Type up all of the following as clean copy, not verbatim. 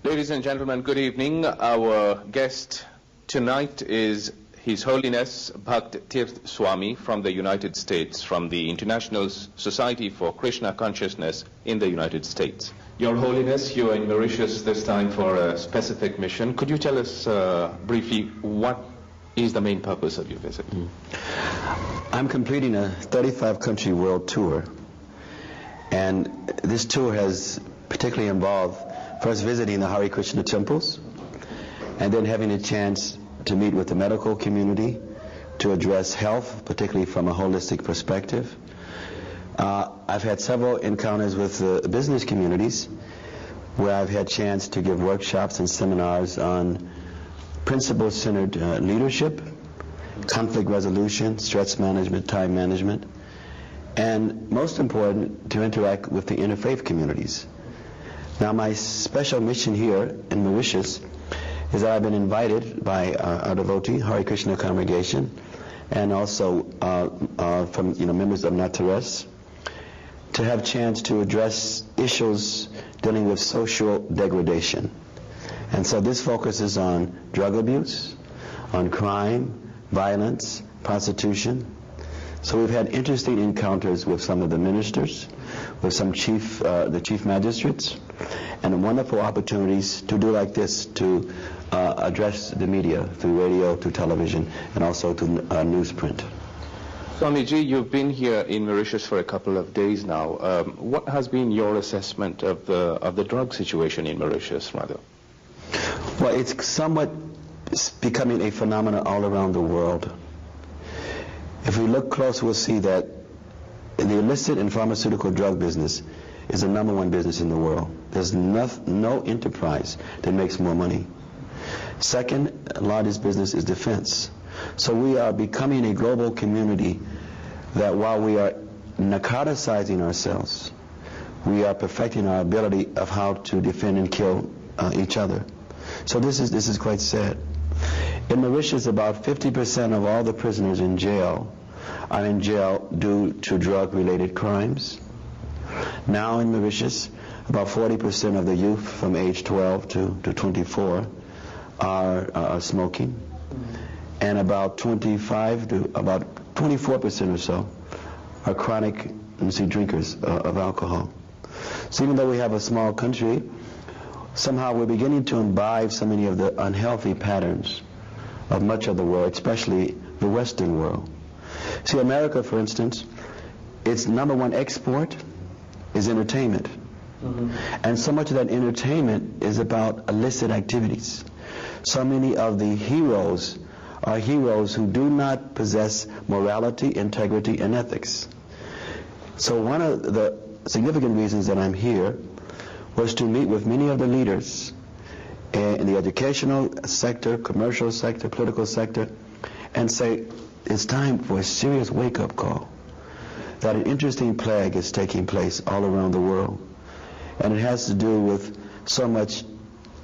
Ladies and gentlemen, good evening. Our guest tonight is His Holiness Bhakti Tirtha Swami from the United States, from the International Society for Krishna Consciousness in the United States. Your Holiness, you are in Mauritius this time for a specific mission. Could you tell us briefly what is the main purpose of your visit? I'm completing a 35-country world tour, and this tour has particularly involved first visiting the Hare Krishna temples, and then having a chance to meet with the medical community to address health, particularly from a holistic perspective. I've had several encounters with the business communities where I've had chance to give workshops and seminars on principle-centered leadership, conflict resolution, stress management, time management, and most important, to interact with the interfaith communities. Now, my special mission here in Mauritius is that I've been invited by our devotee, Hare Krishna congregation, and also from members of Nathares, to have a chance to address issues dealing with social degradation. And so this focuses on drug abuse, on crime, violence, prostitution. So we've had interesting encounters with some of the ministers, with some the chief magistrates, and wonderful opportunities to do like this, to address the media through radio, through television, and also through newsprint. Swamiji, you've been here in Mauritius for a couple of days now. What has been your assessment of the drug situation in Mauritius, rather? Well, it's somewhat becoming a phenomenon all around the world. If we look close, we'll see that the illicit and pharmaceutical drug business is the #1 business in the world. There's no enterprise that makes more money. Second largest business is defense. So we are becoming a global community that while we are narcoticizing ourselves, we are perfecting our ability of how to defend and kill each other. So this is quite sad. In Mauritius, about 50% of all the prisoners in jail are in jail due to drug-related crimes. Now in Mauritius, about 40% of the youth from age 12 to 24 are smoking, and about 25 to about 24% or so are chronic drinkers of alcohol. So even though we have a small country, somehow we're beginning to imbibe so many of the unhealthy patterns of much of the world, especially the Western world. See, America, for instance, its #1 export is entertainment. And so much of that entertainment is about illicit activities. So many of the heroes are heroes who do not possess morality, integrity, and ethics. So one of the significant reasons that I'm here was to meet with many of the leaders in the educational sector, commercial sector, political sector, and say it's time for a serious wake-up call that an interesting plague is taking place all around the world. And it has to do with so much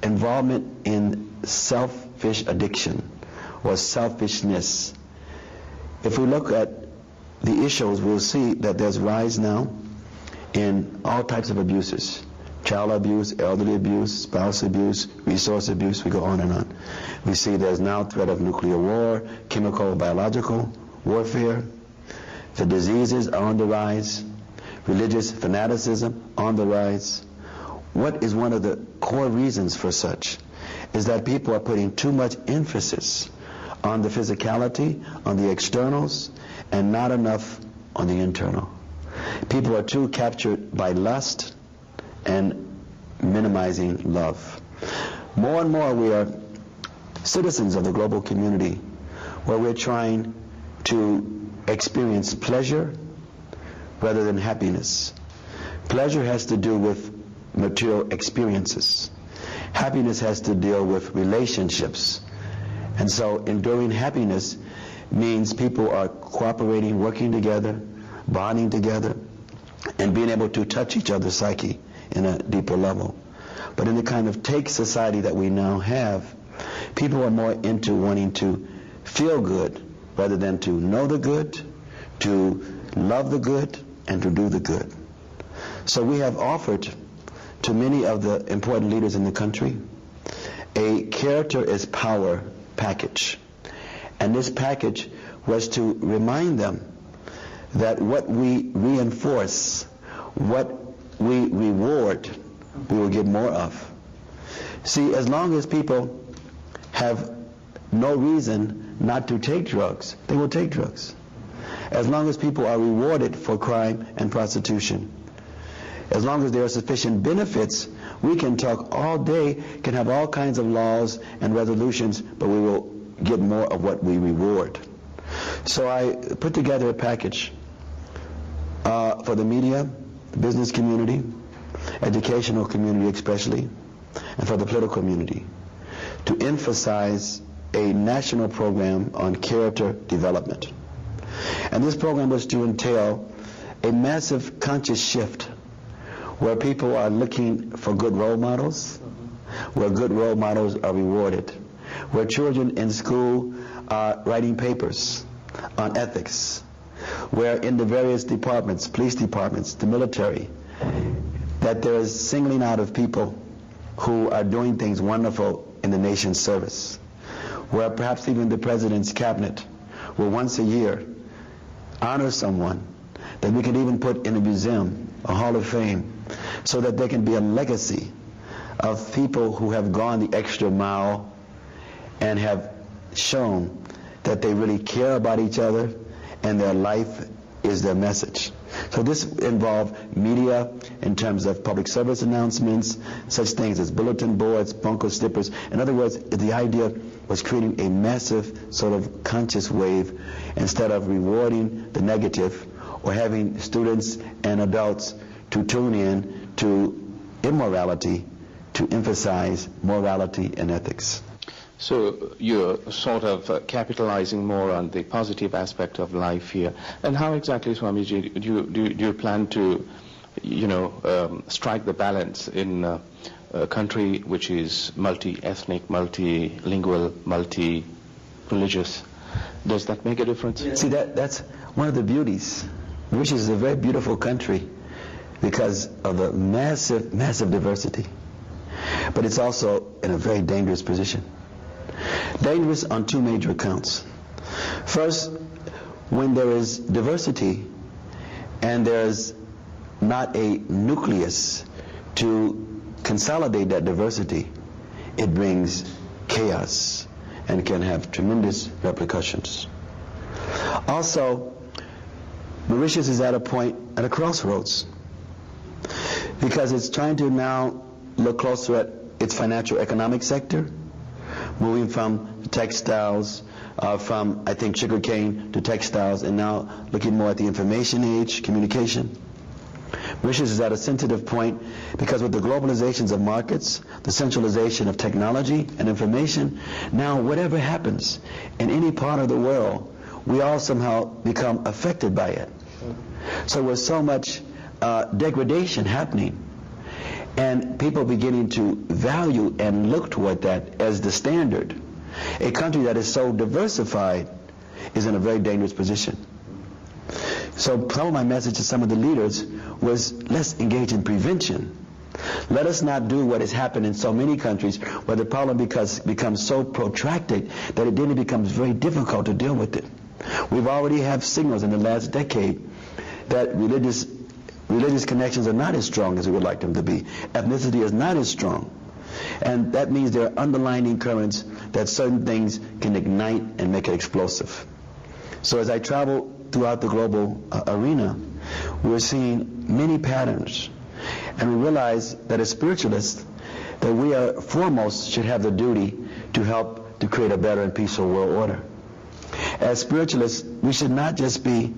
involvement in selfish addiction or selfishness. If we look at the issues, we'll see that there's rise now in all types of abuses. Child abuse, elderly abuse, spouse abuse, resource abuse, we go on and on. We see there's now threat of nuclear war, chemical, biological warfare. The diseases are on the rise. Religious fanaticism on the rise. What is one of the core reasons for such is that people are putting too much emphasis on the physicality, on the externals, and not enough on the internal. People are too captured by lust and minimizing love. More and more we are citizens of the global community where we're trying to experience pleasure rather than happiness. Pleasure has to do with material experiences. Happiness has to deal with relationships. And so enduring happiness means people are cooperating, working together, bonding together, and being able to touch each other's psyche in a deeper level. But in the kind of take society that we now have, people are more into wanting to feel good rather than to know the good, to love the good, and to do the good. So we have offered to many of the important leaders in the country a character is power package. And this package was to remind them that what we reinforce, what we reward, we will get more of. See, as long as people have no reason not to take drugs, they will take drugs. As long as people are rewarded for crime and prostitution, as long as there are sufficient benefits, we can talk all day, can have all kinds of laws and resolutions, but we will get more of what we reward. So I put together a package for the media, the business community, educational community especially, and for the political community, to emphasize a national program on character development. And this program was to entail a massive conscious shift where people are looking for good role models, where good role models are rewarded, where children in school are writing papers on ethics, where in the various departments, police departments, the military, that there is singling out of people who are doing things wonderful in the nation's service, where perhaps even the president's cabinet will once a year honor someone that we can even put in a museum, a hall of fame, so that there can be a legacy of people who have gone the extra mile and have shown that they really care about each other and their life is their message. So this involved media in terms of public service announcements, such things as bulletin boards, bunko stickers. In other words, the idea was creating a massive sort of conscious wave instead of rewarding the negative or having students and adults to tune in to immorality, to emphasize morality and ethics. So you're sort of capitalizing more on the positive aspect of life here. And how exactly, Swamiji, do you plan to, strike the balance in a country which is multi-ethnic, multilingual, multi-religious? Does that make a difference? See, that's one of the beauties. Mauritius is a very beautiful country because of the massive, massive diversity. But it's also in a very dangerous position. Dangerous on two major accounts. First, when there is diversity and there's not a nucleus to consolidate that diversity, it brings chaos and can have tremendous repercussions. Also, Mauritius is at a crossroads, because it's trying to now look closer at its financial economic sector, moving from textiles, from, I think, sugarcane to textiles, and now looking more at the information age, communication. Mauritius is at a sensitive point because with the globalizations of markets, the centralization of technology and information, now whatever happens in any part of the world, we all somehow become affected by it. So with so much degradation happening, and people beginning to value and look toward that as the standard, a country that is so diversified is in a very dangerous position. So some of my message to some of the leaders was, let's engage in prevention. Let us not do what has happened in so many countries where the problem becomes so protracted that it then becomes very difficult to deal with it. We've already have signals in the last decade that religious connections are not as strong as we would like them to be. Ethnicity is not as strong. And that means there are underlying currents that certain things can ignite and make it explosive. So as I travel throughout the global arena, we're seeing many patterns. And we realize that as spiritualists, that we are foremost should have the duty to help to create a better and peaceful world order. As spiritualists, we should not just be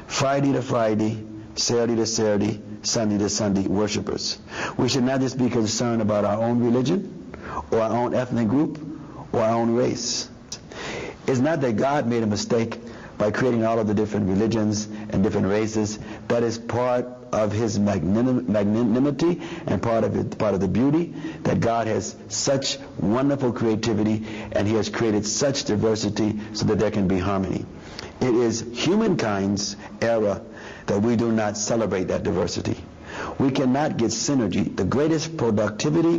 Friday to Friday, Saturday to Saturday, Sunday to Sunday worshipers. We should not just be concerned about our own religion or our own ethnic group or our own race. It's not that God made a mistake by creating all of the different religions and different races. That is part of his magnanimity and part of the beauty, that God has such wonderful creativity and he has created such diversity so that there can be harmony. It is humankind's error that we do not celebrate that diversity. We cannot get synergy. The greatest productivity,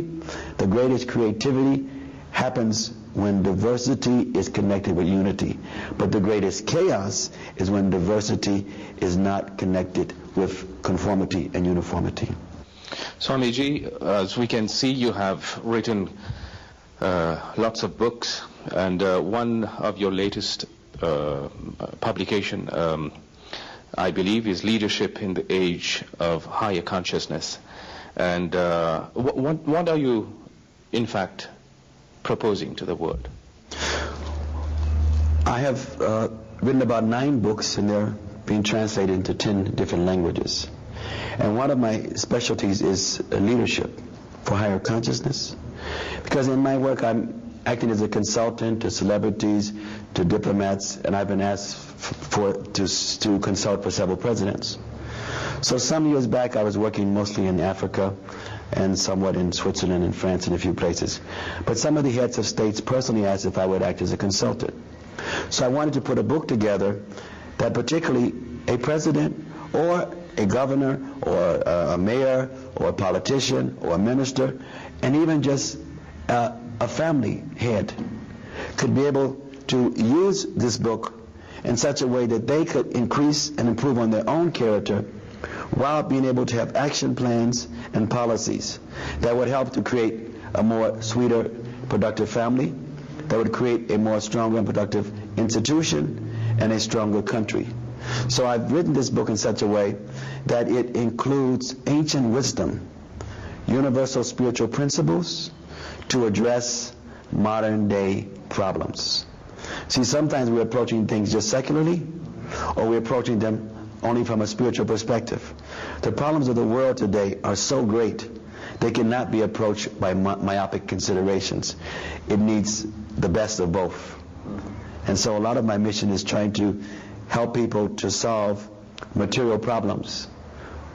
the greatest creativity, happens when diversity is connected with unity. But the greatest chaos is when diversity is not connected with conformity and uniformity. Swamiji, as we can see, you have written lots of books, and one of your latest publication, I believe, is Leadership in the Age of Higher Consciousness. And what are you, in fact, proposing to the world? I have written about 9 books, and they're being translated into 10 different languages. And one of my specialties is leadership for higher consciousness. Because in my work, I'm acting as a consultant to celebrities, to diplomats, and I've been asked to consult for several presidents. So some years back, I was working mostly in Africa and somewhat in Switzerland and France and a few places. But some of the heads of states personally asked if I would act as a consultant. So I wanted to put a book together that particularly a president or a governor or a mayor or a politician or a minister, and even just a family head could be able to use this book in such a way that they could increase and improve on their own character while being able to have action plans and policies that would help to create a more sweeter, productive family, that would create a more stronger and productive institution and a stronger country. So I've written this book in such a way that it includes ancient wisdom, universal spiritual principles to address modern day problems. See, sometimes we're approaching things just secularly, or we're approaching them only from a spiritual perspective. The problems of the world today are so great, they cannot be approached by myopic considerations. It needs the best of both. And so a lot of my mission is trying to help people to solve material problems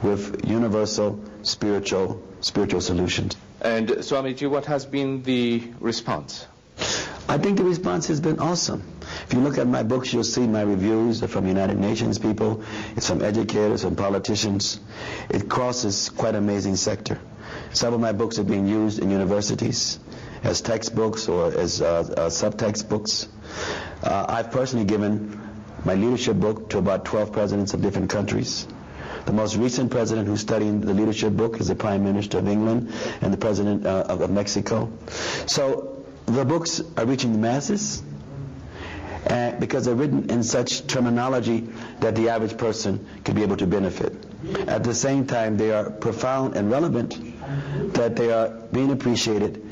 with universal spiritual solutions. And Swamiji, what has been the response? I think the response has been awesome. If you look at my books, you'll see my reviews are from United Nations people, it's from educators, from politicians. It crosses quite an amazing sector. Some of my books are being used in universities as textbooks or as subtext books. I've personally given my leadership book to about 12 presidents of different countries. The most recent president who's studying the leadership book is the Prime Minister of England and the President of Mexico. So the books are reaching the masses because they're written in such terminology that the average person could be able to benefit. At the same time, they are profound and relevant, that they are being appreciated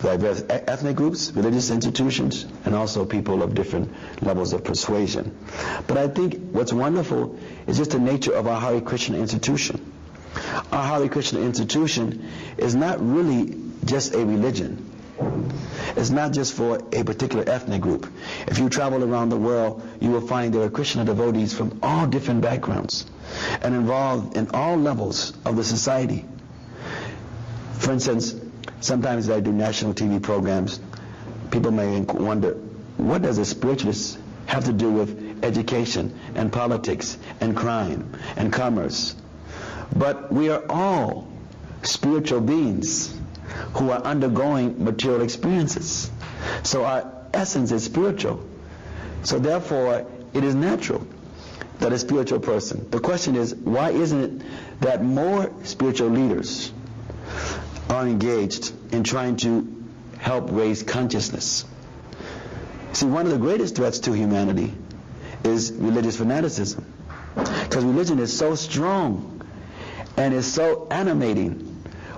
by various ethnic groups, religious institutions, and also people of different levels of persuasion. But I think what's wonderful is just the nature of our Hare Krishna institution. Our Hare Krishna institution is not really just a religion. It's not just for a particular ethnic group. If you travel around the world, you will find there are Krishna devotees from all different backgrounds and involved in all levels of the society. For instance, sometimes I do national TV programs. People may wonder, what does a spiritualist have to do with education and politics and crime and commerce? But we are all spiritual beings who are undergoing material experiences. So our essence is spiritual. So therefore, it is natural that a spiritual person. The question is, why isn't it that more spiritual leaders are engaged in trying to help raise consciousness? See, one of the greatest threats to humanity is religious fanaticism. Because religion is so strong and is so animating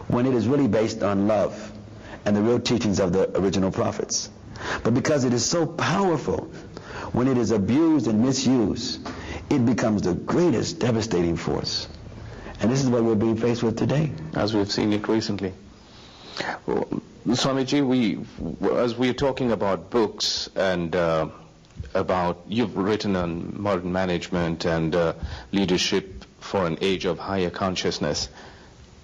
when it is really based on love and the real teachings of the original prophets. But because it is so powerful, when it is abused and misused, it becomes the greatest devastating force. And this is what we're being faced with today. As we've seen it recently. Well, Swamiji, as we're talking about books and you've written on modern management and leadership for an age of higher consciousness.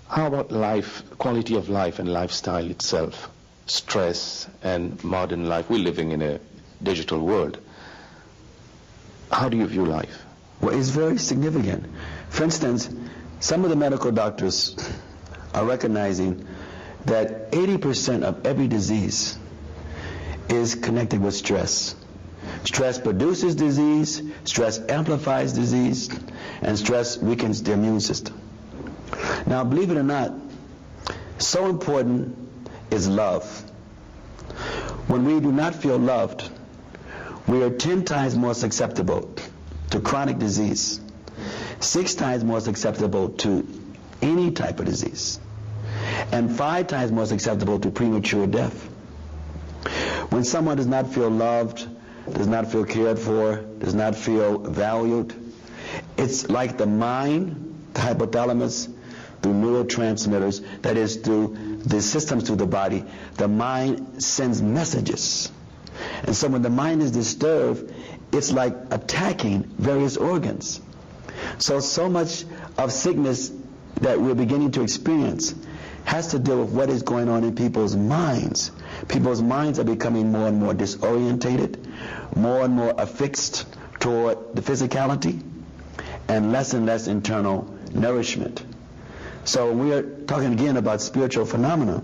How about life, quality of life and lifestyle itself, stress and modern life? We're living in a digital world. How do you view life? Well, it's very significant. For instance, some of the medical doctors are recognizing that 80% of every disease is connected with stress. Stress produces disease, stress amplifies disease, and stress weakens the immune system. Now, believe it or not, so important is love. When we do not feel loved, we are 10 times more susceptible to chronic disease, 6 times more susceptible to any type of disease, and 5 times more susceptible to premature death. When someone does not feel loved, does not feel cared for, does not feel valued, it's like the mind, the hypothalamus, through neurotransmitters, that is through the systems through the body, the mind sends messages. And so when the mind is disturbed, it's like attacking various organs. So much of sickness that we're beginning to experience has to do with what is going on in people's minds. People's minds are becoming more and more disorientated, more and more affixed toward the physicality, and less internal nourishment. So when we are talking again about spiritual phenomena,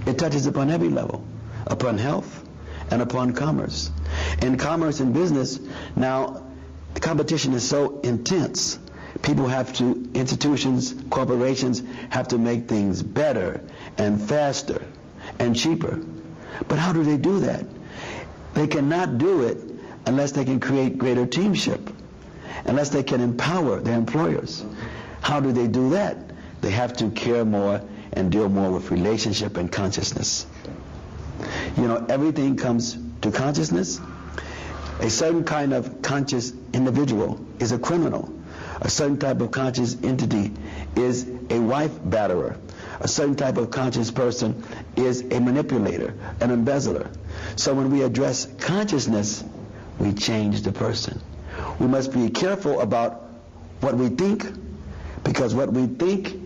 it touches upon every level, upon health and upon commerce. In commerce and business, now the competition is so intense. People have to, institutions, corporations have to make things better and faster and cheaper. But how do they do that? They cannot do it unless they can create greater teamship, unless they can empower their employers. How do they do that? They have to care more and deal more with relationship and consciousness. You know, everything comes to consciousness. A certain kind of conscious individual is a criminal. A certain type of conscious entity is a wife batterer. A certain type of conscious person is a manipulator, an embezzler. So when we address consciousness, we change the person. We must be careful about what we think, because what we think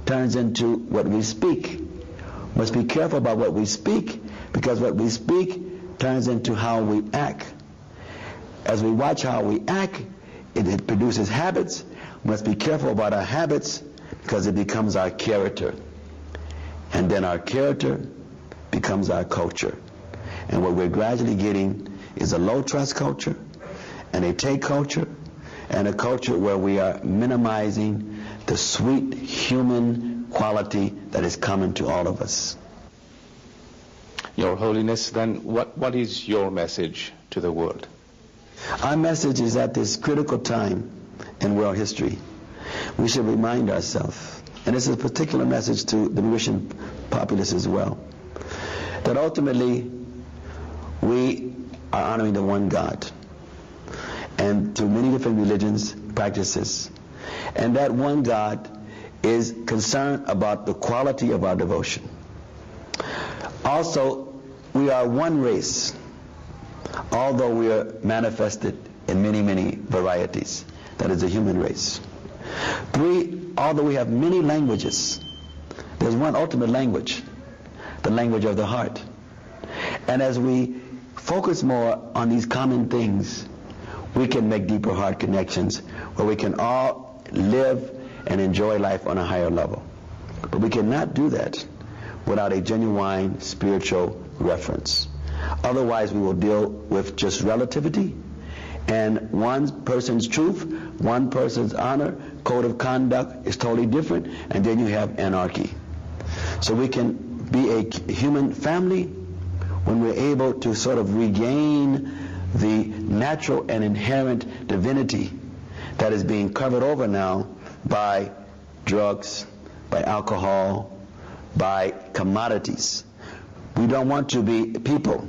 turns into what we speak. We must be careful about what we speak, because what we speak turns into how we act. As we watch how we act, it produces habits. We must be careful about our habits, because it becomes our character. And then our character becomes our culture. And what we're gradually getting is a low trust culture, and a take culture, and a culture where we are minimizing the sweet human quality that is common to all of us. Your Holiness, then what is your message to the world? Our message is at this critical time in world history, we should remind ourselves, and this is a particular message to the Mauritian populace as well, that ultimately we are honoring the one God, and through many different religions, practices, and that one God is concerned about the quality of our devotion. Also, we are one race, although we are manifested in many, many varieties. That is the human race. 3, although we have many languages, there's one ultimate language, the language of the heart. And as we focus more on these common things, we can make deeper heart connections where we can all live and enjoy life on a higher level. But we cannot do that without a genuine spiritual reference. Otherwise, we will deal with just relativity, and one person's truth, one person's honor, code of conduct is totally different, and then you have anarchy. So we can be a human family when we're able to sort of regain the natural and inherent divinity that is being covered over now by drugs, by alcohol, by commodities. We don't want to be people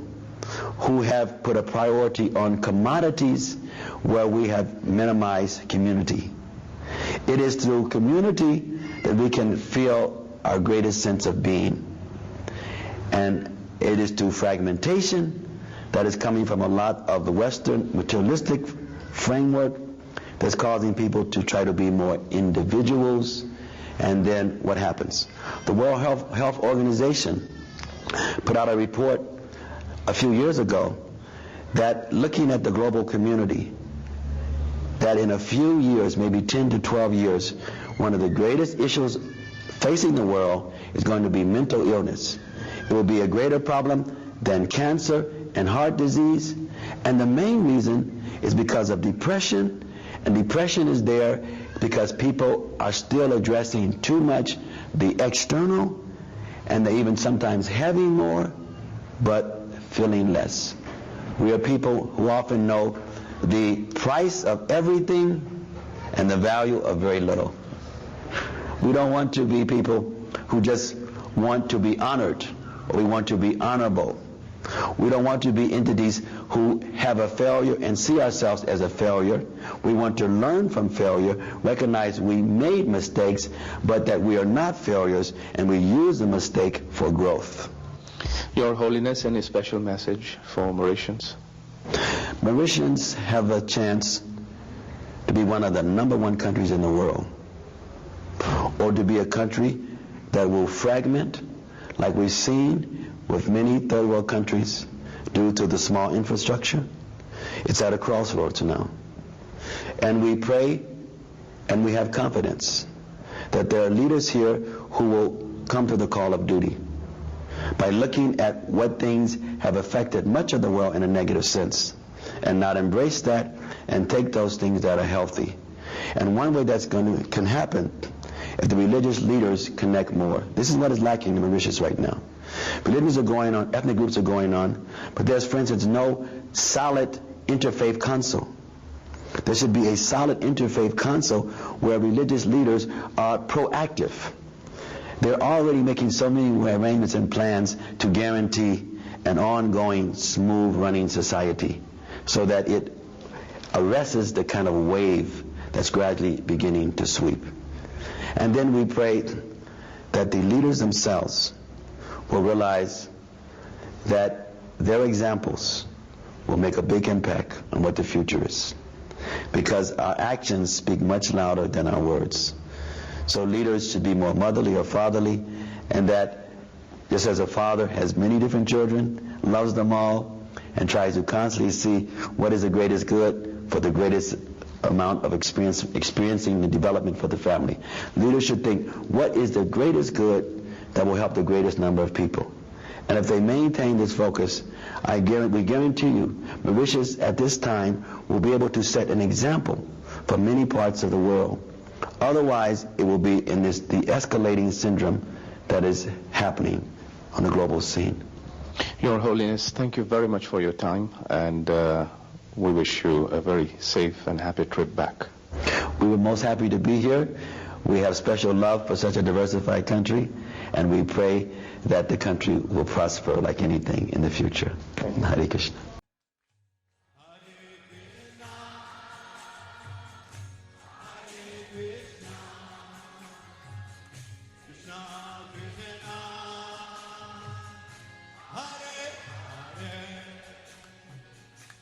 who have put a priority on commodities where we have minimized community. It is through community that we can feel our greatest sense of being. And it is through fragmentation that is coming from a lot of the Western materialistic framework that's causing people to try to be more individuals. And then what happens? The World Health Organization put out a report a few years ago that looking at the global community, that in a few years, maybe 10 to 12 years, one of the greatest issues facing the world is going to be mental illness. It will be a greater problem than cancer and heart disease. And the main reason is because of depression. And depression is there because people are still addressing too much the external, and they even sometimes having more, but feeling less. We are people who often know the price of everything and the value of very little. We don't want to be people who just want to be honored, or we want to be honorable. We don't want to be entities who have a failure and see ourselves as a failure. We want to learn from failure, recognize we made mistakes, but that we are not failures, and we use the mistake for growth. Your Holiness, any special message for Mauritians? Mauritians have a chance to be one of the #1 countries in the world, or to be a country that will fragment like we've seen with many third world countries due to the small infrastructure. It's at a crossroads now. And we pray and we have confidence that there are leaders here who will come to the call of duty by looking at what things have affected much of the world in a negative sense, and not embrace that and take those things that are healthy. And one way that's can happen if the religious leaders connect more. This is what is lacking in Mauritius right now. Religions are going on, ethnic groups are going on, but there's, for instance, no solid interfaith council. There should be a solid interfaith council where religious leaders are proactive. They're already making so many arrangements and plans to guarantee an ongoing, smooth running society so that it arrests the kind of wave that's gradually beginning to sweep. And then we pray that the leaders themselves will realize that their examples will make a big impact on what the future is, because our actions speak much louder than our words. So leaders should be more motherly or fatherly, and that just as a father has many different children, loves them all, and tries to constantly see what is the greatest good for the greatest amount of experiencing the development for the family. Leaders should think, what is the greatest good that will help the greatest number of people? And if they maintain this focus, we guarantee you, Mauritius at this time will be able to set an example for many parts of the world. Otherwise, it will be in the escalating syndrome that is happening on the global scene. Your Holiness, thank you very much for your time, and we wish you a very safe and happy trip back. We were most happy to be here. We have special love for such a diversified country, and we pray that the country will prosper like anything in the future. Hare Krishna.